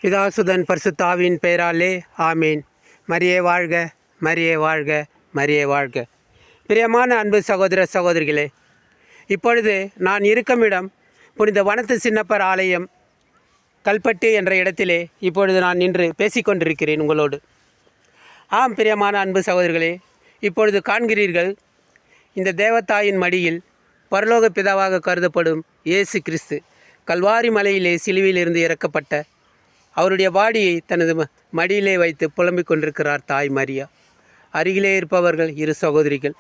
பிதாசுதன் பரிசுத்தாவின் பெயராலே ஆமீன். மரியே வாழ்க, மரியே வாழ்க, மரியே வாழ்க. பிரியமான அன்பு சகோதர சகோதரிகளே, இப்பொழுது நான் இருக்கும் இடம் புனித வனத்து சின்னப்பர் ஆலயம் கல்பட்டு என்ற இடத்திலே இப்பொழுது நான் நின்று பேசிக்கொண்டிருக்கிறேன் உங்களோடு. ஆம் பிரியமான அன்பு சகோதரிகளே, இப்பொழுது காண்கிறீர்கள், இந்த தேவத்தாயின் மடியில் பரலோக பிதாவாக கருதப்படும் இயேசு கிறிஸ்து கல்வாரி மலையிலே சிலுவையிலிருந்து இறக்கப்பட்ட அவருடைய பாடியை தனது மடியிலே வைத்து புலம்பிக் கொண்டிருக்கிறார் தாய் மரியா. அருகிலே இருப்பவர்கள் இரு சகோதரிகள்.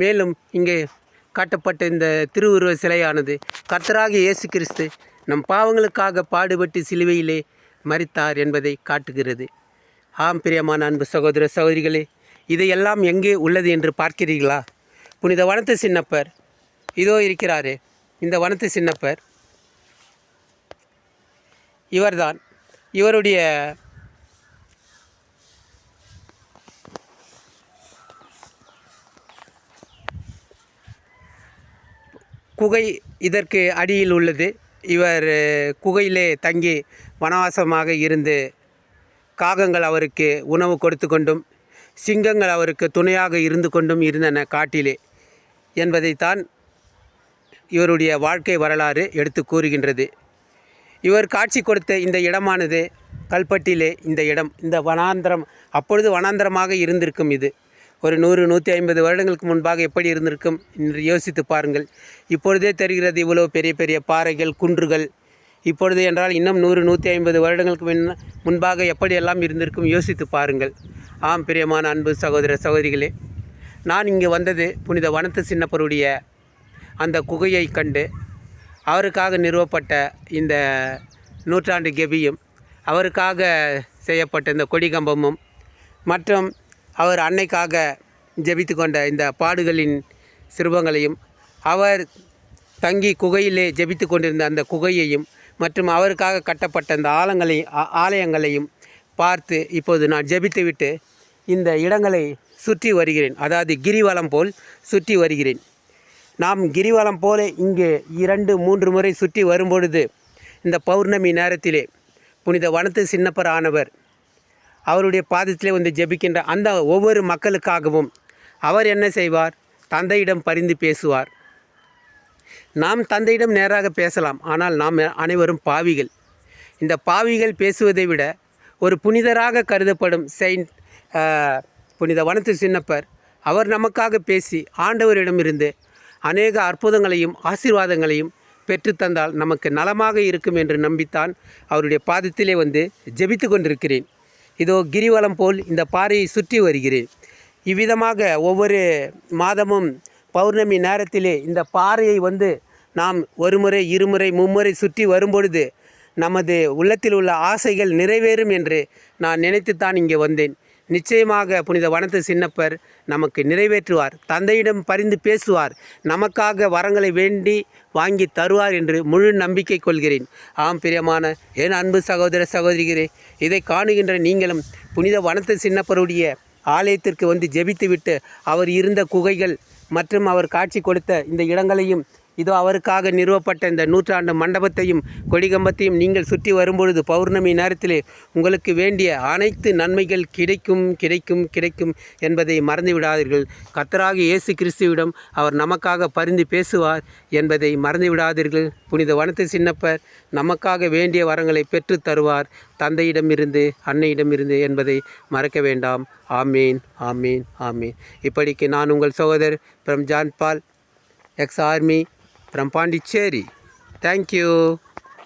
மேலும் இங்கே காட்டப்பட்ட இந்த திருவுருவ சிலையானது கர்த்தராகிய இயேசு கிறிஸ்து நம் பாவங்களுக்காக பாடுபட்டு சிலுவையிலே மரித்தார் என்பதை காட்டுகிறது. ஆம் பிரியமான அன்பு சகோதர சகோதரிகளே, இதையெல்லாம் எங்கே உள்ளது என்று பார்க்கிறீர்களா? புனித வனத்து சின்னப்பர் இதோ இருக்கிறாரே, இந்த வனத்து சின்னப்பர் இவர்தான். இவருடைய குகை இதற்கு அடியில் உள்ளது. இவர் குகையிலே தங்கி வனவாசமாக இருந்து காகங்கள் அவருக்கு உணவு கொடுத்து கொண்டும் சிங்கங்கள் அவருக்கு துணையாக இருந்து கொண்டும் இருந்தன காட்டிலே என்பதைத்தான் இவருடைய வாழ்க்கை வரலாறு எடுத்து கூறுகின்றது. இவர் காட்சி கொடுத்த இந்த இடமானது கல்பட்டிலே இந்த இடம், இந்த வனாந்திரம், அப்பொழுது வனாந்திரமாக இருந்திருக்கும். இது ஒரு 100-150 வருடங்களுக்கு முன்பாக எப்படி இருந்திருக்கும் என்று யோசித்து பாருங்கள். இப்பொழுதே தெரிகிறது இவ்வளோ பெரிய பெரிய பாறைகள், குன்றுகள். இப்பொழுது என்றால் இன்னும் 100-150 வருடங்களுக்கு முன்பாக எப்படியெல்லாம் இருந்திருக்கும் யோசித்து பாருங்கள். ஆம் பிரியமான அன்பு சகோதர சகோதரிகளே, நான் இங்கே வந்தது புனித வனத்து சின்னப்பருடைய அந்த குகையை கண்டு அவருக்காக நிறுவப்பட்ட இந்த நூற்றாண்டு கெபியும், அவருக்காக செய்யப்பட்ட இந்த கொடிகம்பமும், மற்றும் அவர் அன்னைக்காக ஜெபித்து கொண்ட இந்த பாடுகளின் சிறுபங்களையும், அவர் தங்கி குகையிலே ஜெபித்து கொண்டிருந்த அந்த குகையையும், மற்றும் அவருக்காக கட்டப்பட்ட அந்த ஆலயங்களையும் பார்த்து இப்போது நான் ஜெபித்துவிட்டு இந்த இடங்களை சுற்றி வருகிறேன். அதாவது கிரிவலம் போல் சுற்றி வருகிறேன். நாம் கிரிவலம் போல இங்கே 2-3 முறை சுற்றி வரும்பொழுது இந்த பௌர்ணமி நேரத்திலே புனித வனத்து சின்னப்பர் ஆனவர் அவருடைய பாதத்திலே வந்து ஜெபிக்கின்ற அந்த ஒவ்வொரு மக்களுக்காகவும் அவர் என்ன செய்வார்? தந்தையிடம் பரிந்து பேசுவார். நாம் தந்தையிடம் நேராக பேசலாம், ஆனால் நாம் அனைவரும் பாவிகள். இந்த பாவிகள் பேசுவதை விட ஒரு புனிதராக கருதப்படும் புனித வனத்து சின்னப்பர் அவர் நமக்காக பேசி ஆண்டவரிடமிருந்து அநேக அற்புதங்களையும் ஆசீர்வாதங்களையும் பெற்றுத்தந்தால் நமக்கு நலமாக இருக்கும் என்று நம்பித்தான் அவருடைய பாதத்திலே வந்து ஜெபித்து கொண்டிருக்கிறேன். இதோ கிரிவலம் போல் இந்த பாறையை சுற்றி வருகிறேன். இவ்விதமாக ஒவ்வொரு மாதமும் பௌர்ணமி நேரத்திலே இந்த பாறையை வந்து நாம் 1 முறை 2 முறை 3 முறை சுற்றி வரும்பொழுது நமது உள்ளத்தில் உள்ள ஆசைகள் நிறைவேறும் என்று நான் நினைத்துத்தான் இங்கே வந்தேன். நிச்சயமாக புனித வனத்து சின்னப்பர் நமக்கு நிறைவேற்றுவார். தந்தையிடம் பரிந்து பேசுவார். நமக்காக வரங்களை வேண்டி வாங்கி தருவார் என்று முழு நம்பிக்கை கொள்கிறேன். ஆம் பிரியமான என் அன்பு சகோதர சகோதரிகளே, இதை காணுகின்ற நீங்களும் புனித வனத்து சின்னப்பருடைய ஆலயத்திற்கு வந்து ஜெபித்துவிட்டு அவர் இருந்த குகைகள் மற்றும் அவர் காட்சி கொடுத்த இந்த இடங்களையும், இதோ அவருக்காக நிறுவப்பட்ட இந்த நூற்றாண்டு மண்டபத்தையும் கொடிகம்பத்தையும் நீங்கள் சுற்றி வரும்பொழுது பௌர்ணமி நேரத்திலே உங்களுக்கு வேண்டிய அனைத்து நன்மைகள் கிடைக்கும் கிடைக்கும் கிடைக்கும் என்பதை மறந்து விடாதீர்கள். கர்த்தராகிய இயேசு கிறிஸ்துவிடம் அவர் நமக்காக பரிந்து பேசுவார் என்பதை மறந்து விடாதீர்கள். புனித வனத்து சின்னப்பர் நமக்காக வேண்டிய வரங்களை பெற்று தருவார், தந்தையிடமிருந்து அன்னையிடமிருந்து என்பதை மறக்க வேண்டாம். ஆமீன், ஆமீன், ஆமீன். இப்படிக்கு நான் உங்கள் சகோதரர் from John ball, X army from Pondicherry. Thank you.